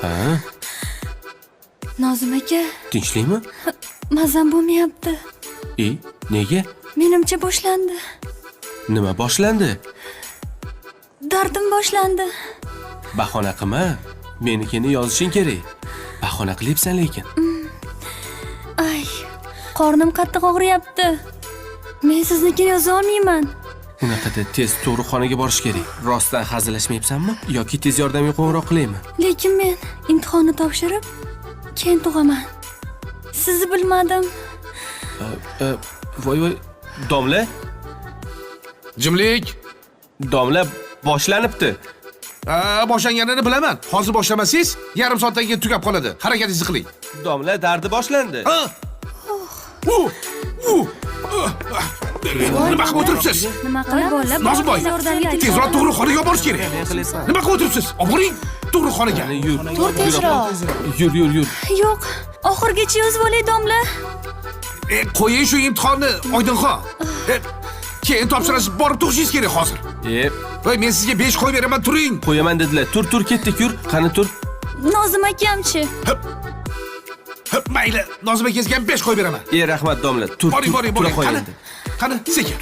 Ha? Nozim aka, Tinchlikmi? mazam bo'lmayapti. Nega? Menimcha boshlandi. Nima boshlandi? Dardim boshlandi. Bahona qilma. Menikini yozishing kerak. Bahona qilyapsan lekin. Ay, qornim qattiq og'riyapti. Men siznikini yoza olmayman. Unaqada tez tug'ruqxonaga borish kerak. Rostdan hazillashmayapsanmi yoki tez yordamga qo'ng'iroq qilaymi? Lekin men imtihonni topshirib, keyin tug'aman. Sizni bilmadim. Voy, Domla? Jimlik. Domla boshlanibdi. Boshlanganini bilaman. Hozir boshlamasangiz, yarim soatdan keyin tugab qoladi. Harakatingizni qiling. Domla dardi boshlandi. Nima qilib o'tiribsiz? Nima qilib bo'lib? Nozimboy, tezroq tug'ruqxonaga borish kerak. Nima qilib o'tiribsiz? Olib boring tug'ruqxonaga. Yur. Tur tezroq. Yur. Yo'q, oxirgacha yozib olay domla. Qo'ying shu imtihonni, Oydinxon. Keyin topshirasiz, borib tug'ishingiz kerak hozir. Voy, men sizga 5 qo'yib beraman, turing. Qo'yaman dedilar. Tur ketdik, yur. Qani tur. Nozim akamchi. Mayli, Nozim akangizga ham 5 qo'yib beraman. Rahmat domla. Tur. Boring. Tura qo'ying. Qani, sekin.